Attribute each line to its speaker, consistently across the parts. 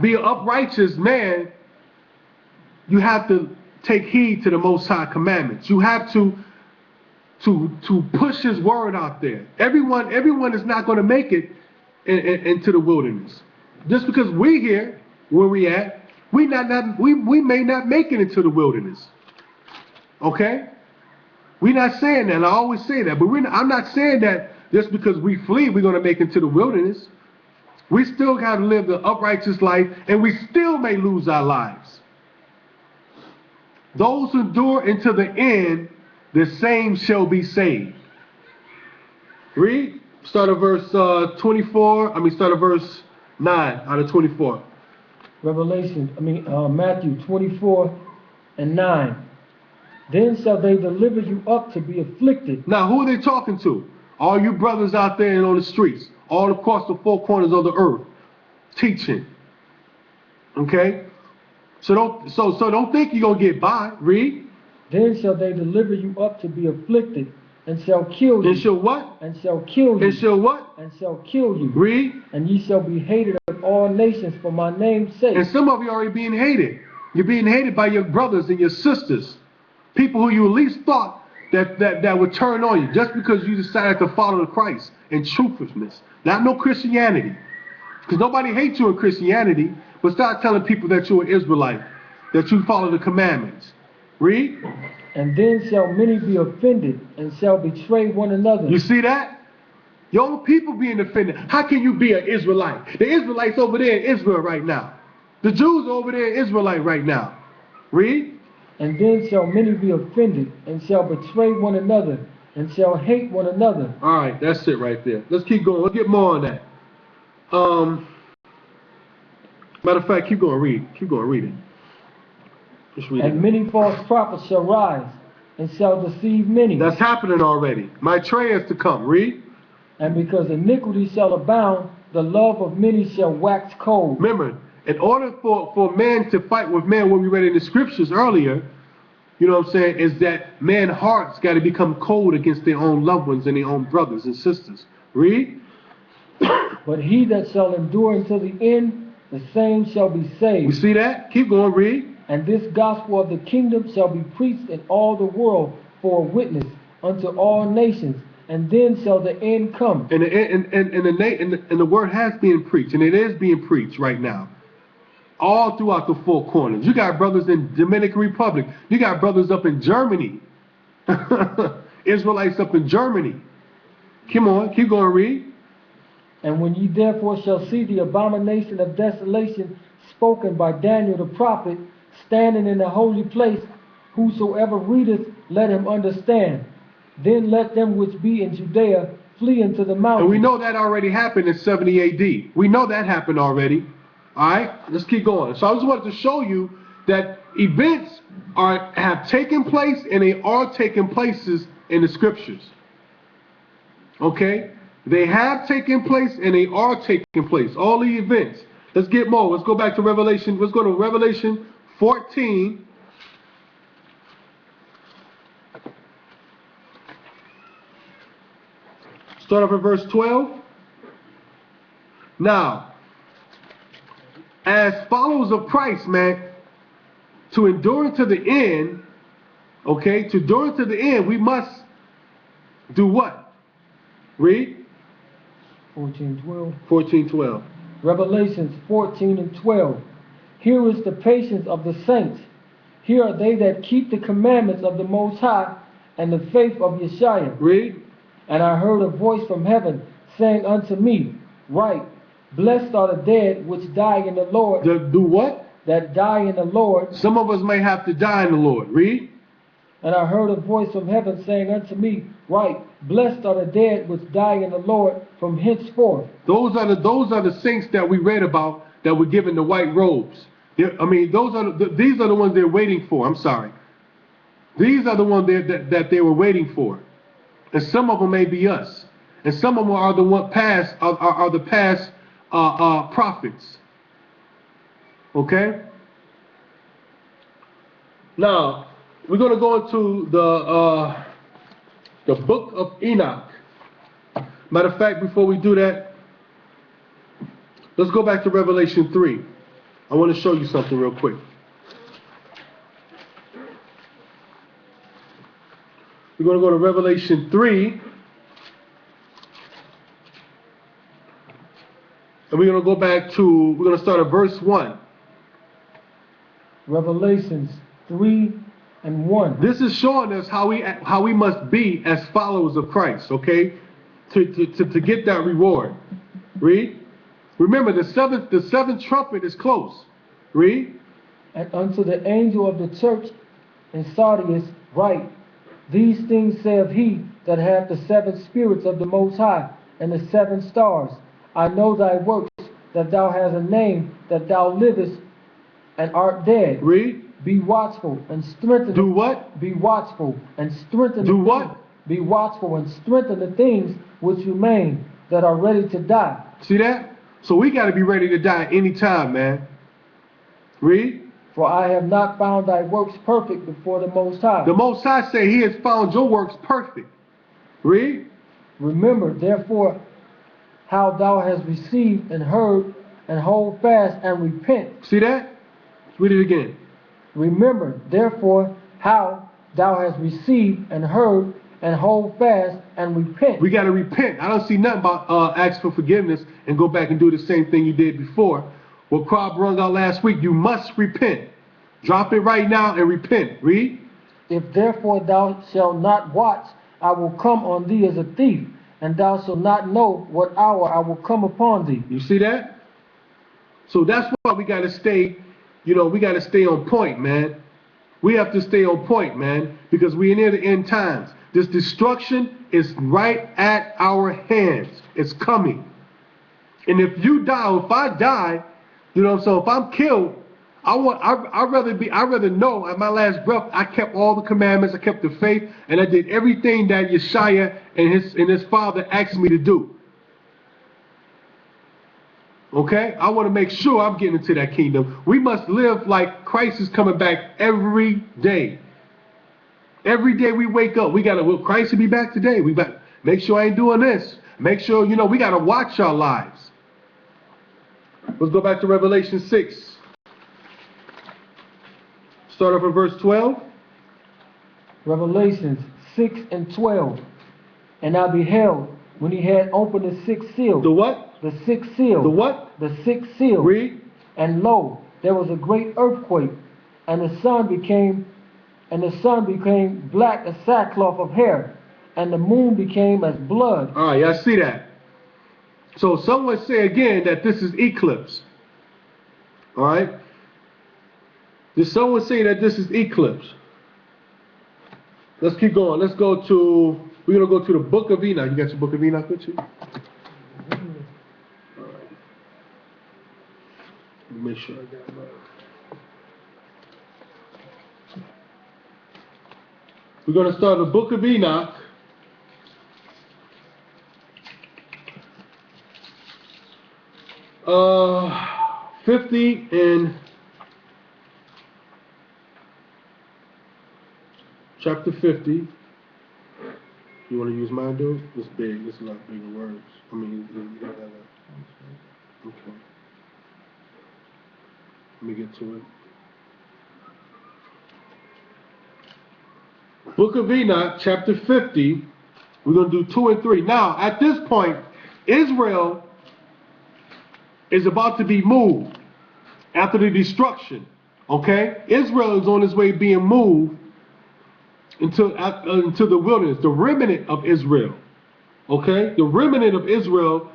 Speaker 1: be an uprighteous man, you have to take heed to the Most High commandments. You have to push His word out there. Everyone is not going to make it into the wilderness. Just because we're here, where we at, we may not make it into the wilderness. Okay? We're not saying that. I always say that, but I'm not saying that just because we flee, we're going to make it to the wilderness. We still got to live the uprighteous life, and we still may lose our lives. Those who endure until the end, the same shall be saved. Read. Start at verse 24. Start at verse 9 out of 24.
Speaker 2: Matthew 24:9. Then shall they deliver you up to be afflicted.
Speaker 1: Now, who are they talking to? All you brothers out there and on the streets, all across the four corners of the earth, teaching. Okay? So don't think you're gonna get by. Read.
Speaker 2: Then shall they deliver you up to be afflicted, and shall kill you.
Speaker 1: And shall what?
Speaker 2: And shall kill you.
Speaker 1: And shall what?
Speaker 2: And shall kill you.
Speaker 1: Read.
Speaker 2: And ye shall be hated of all nations for my name's sake.
Speaker 1: And some of you are already being hated. You're being hated by your brothers and your sisters. People who you at least thought that would turn on you just because you decided to follow Christ in truthfulness. Not no Christianity. Because nobody hates you in Christianity, but start telling people that you're an Israelite, that you follow the commandments. Read.
Speaker 2: And then shall many be offended and shall betray one another.
Speaker 1: You see that? Your own people being offended. How can you be an Israelite? The Israelites over there in Israel right now. The Jews are over there in Israelite right now. Read.
Speaker 2: And then shall many be offended and shall betray one another and shall hate one another.
Speaker 1: All right, that's it right there. Let's keep going. We'll get more on that. Matter of fact, keep going read. Keep going reading. Just read it.
Speaker 2: And many false prophets shall rise and shall deceive many.
Speaker 1: That's happening already. My tray is to come. Read.
Speaker 2: And because iniquity shall abound, the love of many shall wax cold.
Speaker 1: Remember, in order for man to fight with man, what we read in the scriptures earlier, you know what I'm saying, is that man's hearts got to become cold against their own loved ones and their own brothers and sisters. Read.
Speaker 2: But he that shall endure until the end, the same shall be saved.
Speaker 1: You see that? Keep going, read.
Speaker 2: And this gospel of the kingdom shall be preached in all the world for a witness unto all nations, and then shall the end come.
Speaker 1: And the word has been preached, and it is being preached right now. All throughout the four corners. You got brothers in Dominican Republic. You got brothers up in Germany. Israelites up in Germany. Come on, keep going, read.
Speaker 2: And when ye therefore shall see the abomination of desolation spoken by Daniel the prophet, standing in the holy place, whosoever readeth, let him understand. Then let them which be in Judea flee into the mountains.
Speaker 1: And we know that already happened in 70 AD. We know that happened already. All right, let's keep going. So I just wanted to show you that events have taken place, and they are taking places in the scriptures. Okay? They have taken place, and they are taking place. All the events. Let's get more. Let's go back to Revelation. Let's go to Revelation 14. Start off at verse 12. Now, as followers of Christ, man, to endure to the end, okay, to endure to the end, we must do what? Read.
Speaker 2: 14:12.
Speaker 1: 14:12.
Speaker 2: Revelations 14:12. Here is the patience of the saints. Here are they that keep the commandments of the Most High and the faith of Yeshua.
Speaker 1: Read.
Speaker 2: And I heard a voice from heaven saying unto me, Write, blessed are the dead which die in the Lord.
Speaker 1: Do what?
Speaker 2: That die in the Lord.
Speaker 1: Some of us may have to die in the Lord. Read.
Speaker 2: And I heard a voice from heaven saying unto me, Write, blessed are the dead which die in the Lord from henceforth.
Speaker 1: Those are the saints that we read about that were given the white robes. These are the ones they're waiting for. I'm sorry. These are the ones that they were waiting for. And some of them may be us. And some of them are the past prophets. Okay? Now, we're going to go into the book of Enoch. Matter of fact, before we do that, let's go back to Revelation 3. I want to show you something real quick. We're going to go to Revelation 3. And we're going to go back to, we're going to start at verse 1.
Speaker 2: Revelations 3:1.
Speaker 1: This is showing us how we must be as followers of Christ, okay? To get that reward. Read. Remember, the seventh trumpet is close. Read.
Speaker 2: And unto the angel of the church in Sardis write, These things saith he that hath the 7 spirits of the Most High, and the 7 stars. I know thy works, that thou hast a name, that thou livest, and art dead.
Speaker 1: Read.
Speaker 2: Be watchful and strengthen.
Speaker 1: Do what?
Speaker 2: Be watchful and strengthen.
Speaker 1: Do what?
Speaker 2: Be watchful and strengthen the things which remain, that are ready to die.
Speaker 1: See that? So we got to be ready to die any time, man. Read.
Speaker 2: For I have not found thy works perfect before the Most High.
Speaker 1: The Most High say he has found your works perfect. Read.
Speaker 2: Remember, therefore, how thou hast received and heard, and hold fast and repent.
Speaker 1: See that? Read it again.
Speaker 2: Remember, therefore, how thou hast received and heard, and hold fast and repent.
Speaker 1: We got to repent. I don't see nothing about ask for forgiveness and go back and do the same thing you did before. What Crop rung out last week, you must repent. Drop it right now and repent. Read.
Speaker 2: If therefore thou shalt not watch, I will come on thee as a thief, and thou shalt not know what hour I will come upon thee.
Speaker 1: You see that? So that's why we got to stay, we got to stay on point, man. We have to stay on point, man, because we're near the end times. This destruction is right at our hands. It's coming. And if you die, or if I die, so if I'm killed, I'd rather know at my last breath I kept all the commandments, I kept the faith, and I did everything that Yeshua and his father asked me to do. Okay? I want to make sure I'm getting into that kingdom. We must live like Christ is coming back every day. Every day we wake up, we gotta, will Christ will be back today? We got make sure I ain't doing this. Make sure, we gotta watch our lives. Let's go back to Revelation 6. Start off in verse 12.
Speaker 2: Revelations 6:12. And I beheld, when he had opened the 6th seal.
Speaker 1: The what?
Speaker 2: The 6th seal.
Speaker 1: The what?
Speaker 2: The 6th seal.
Speaker 1: Read.
Speaker 2: And lo, there was a great earthquake, and the sun became black as sackcloth of hair, and the moon became as blood.
Speaker 1: All right, y'all see that? So someone say again that this is eclipse. All right? Did someone say that this is eclipse? Let's keep going. We're going to go to the book of Enoch. You got your book of Enoch with you? All right. Let me make sure I got mine. We're going to start the book of Enoch. Uh, 50 and chapter 50. You want to use mine, dude? It's big. It's a lot bigger words. I mean, okay. Let me get to it. Book of Enoch, chapter 50. We're going to do 2 and 3. Now, at this point, Israel is about to be moved after the destruction. Okay? Israel is on its way being moved into the wilderness. The remnant of Israel. Okay? The remnant of Israel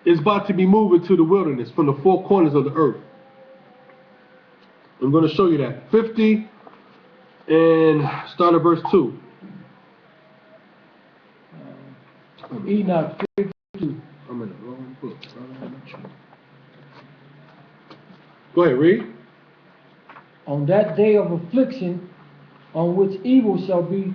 Speaker 1: is about to be moved into the wilderness from the 4 corners of the earth. I'm going to show you that. 50 and start at verse 2.
Speaker 2: Enoch 52.
Speaker 1: I'm in the wrong book. Go ahead, read.
Speaker 2: On that day of affliction, on which evil shall be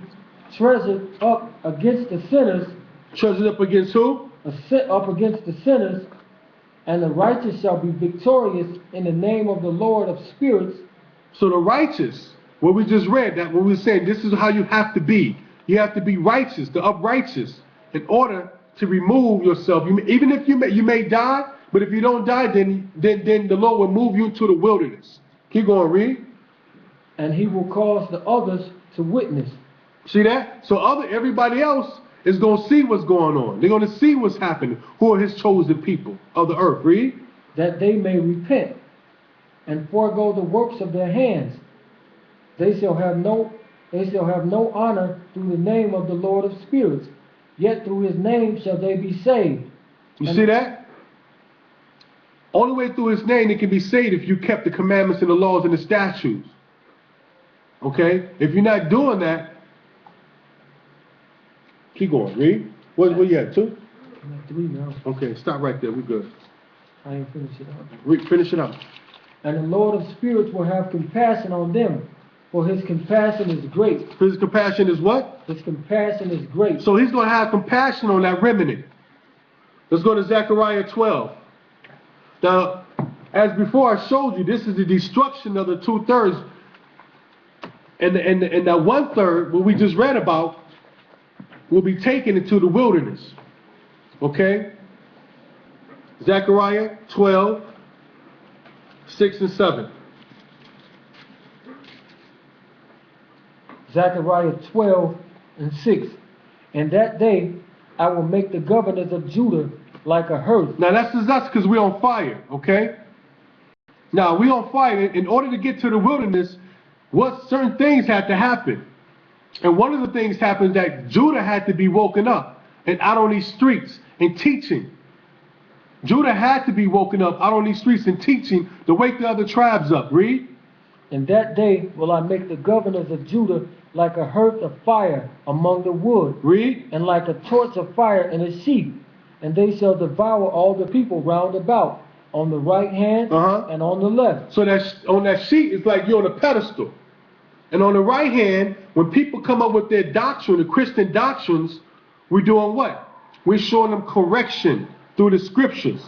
Speaker 2: treasured up against the sinners.
Speaker 1: Treasured up against who?
Speaker 2: Up against the sinners, and the righteous shall be victorious in the name of the Lord of spirits.
Speaker 1: So the righteous, what we just read, that what we were saying, this is how you have to be. You have to be righteous, the uprighteous, in order to remove yourself. Even if you may die, But if you don't die, then the Lord will move you to the wilderness. Keep going, read.
Speaker 2: And he will cause the others to witness.
Speaker 1: See that? So everybody else is going to see what's going on. They're going to see what's happening. Who are his chosen people of the earth? Read.
Speaker 2: That they may repent and forego the works of their hands. They shall have no honor through the name of the Lord of spirits. Yet through his name shall they be saved.
Speaker 1: You see that? Only way through his name they can be saved if you kept the commandments and the laws and the statutes. Okay? If you're not doing that, keep going. Read. What you at? 2?
Speaker 2: I'm at 3 now.
Speaker 1: Okay, stop right there. We're good.
Speaker 2: I ain't finished it up.
Speaker 1: Finish it up.
Speaker 2: And the Lord of spirits will have compassion on them, for his compassion is great.
Speaker 1: His compassion is what?
Speaker 2: His compassion is great.
Speaker 1: So he's going to have compassion on that remnant. Let's go to Zechariah 12. Now, as before I showed you, this is the destruction of the 2/3. And that 1/3, what we just read about, will be taken into the wilderness. Okay? Zechariah 12, 6 and 7.
Speaker 2: Zechariah 12 and 6. And that day I will make the governors of Judah like a hearth.
Speaker 1: Now that's just us because we're on fire, okay? Now we're on fire. In order to get to the wilderness, what certain things had to happen. And one of the things happened that Judah had to be woken up and out on these streets and teaching. Judah had to be woken up out on these streets and teaching to wake the other tribes up. Read.
Speaker 2: In that day will I make the governors of Judah like a hearth of fire among the wood.
Speaker 1: Read.
Speaker 2: And like a torch of fire in a sheaf. And they shall devour all the people round about, on the right hand and on the left.
Speaker 1: So that on that sheet, it's like you're on a pedestal. And on the right hand, when people come up with their doctrine, the Christian doctrines, we're doing what? We're showing them correction through the scriptures.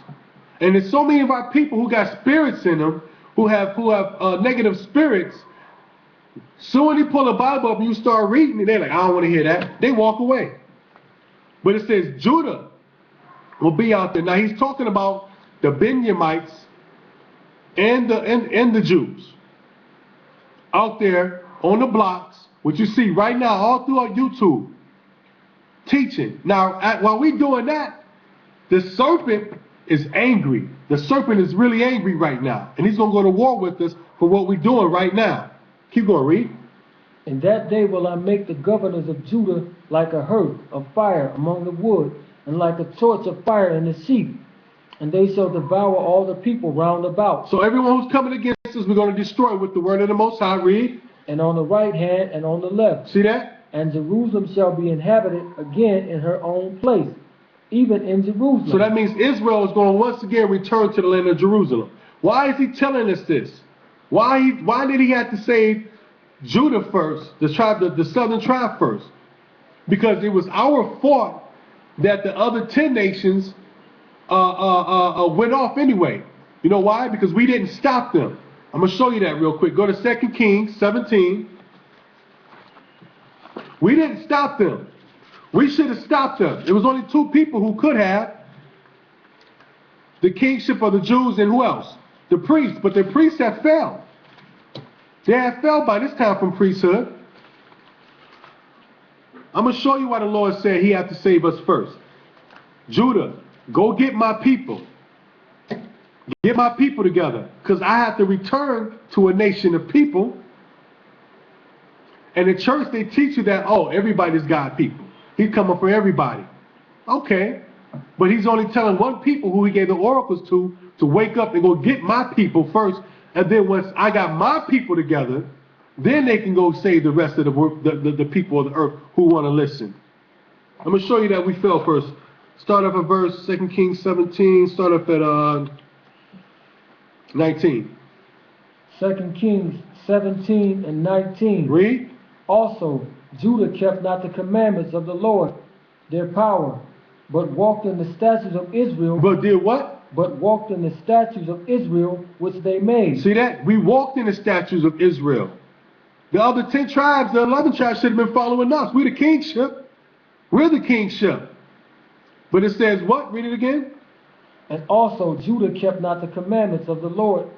Speaker 1: And there's so many of our people who got spirits in them, who have negative spirits. So when you pull the Bible up and you start reading it, they're like, I don't want to hear that. They walk away. But it says Judah will be out there. Now he's talking about the Benjamites and the Jews out there on the blocks, which you see right now all throughout YouTube, teaching. Now, while we're doing that, the serpent is angry. The serpent is really angry right now, and he's going to go to war with us for what we're doing right now. Keep going, read.
Speaker 2: In that day will I make the governors of Judah like a hearth of fire among the wood, and like a torch of fire in the sheaf. And they shall devour all the people round about.
Speaker 1: So everyone who's coming against us, we're going to destroy with the word of the Most High. Read.
Speaker 2: And on the right hand and on the left.
Speaker 1: See that?
Speaker 2: And Jerusalem shall be inhabited again in her own place, even in Jerusalem.
Speaker 1: So that means Israel is going to once again return to the land of Jerusalem. Why is he telling us this? Why did he have to save Judah first, the southern tribe first? Because it was our fault that the other 10 nations went off anyway. You know why? Because we didn't stop them. I'm going to show you that real quick. Go to 2 Kings 17. We didn't stop them. We should have stopped them. It was only 2 people who could have the kingship of the Jews, and who else? The priests. But the priests have failed. They have failed by this time from priesthood. I'm going to show you why the Lord said he had to save us first. Judah, go get my people. Get my people together, because I have to return to a nation of people. And in church, they teach you that, oh, everybody's God people. He's coming for everybody. Okay. But he's only telling one people who he gave the oracles to wake up and go get my people first. And then once I got my people together, then they can go save the rest of the people of the earth who want to listen. I'm going to show you that we fell first. Start off at verse 2 Kings 17. Start off at 19.
Speaker 2: 2 Kings 17 and 19.
Speaker 1: Read.
Speaker 2: Also, Judah kept not the commandments of the Lord, their power, but walked in the statutes of Israel.
Speaker 1: But did what?
Speaker 2: But walked in the statutes of Israel, which they made.
Speaker 1: See that? We walked in the statutes of Israel. The other 10 tribes, the 11 tribes should have been following us. We're the kingship. We're the kingship. But it says what? Read it again.
Speaker 2: And also Judah kept not the commandments of the Lord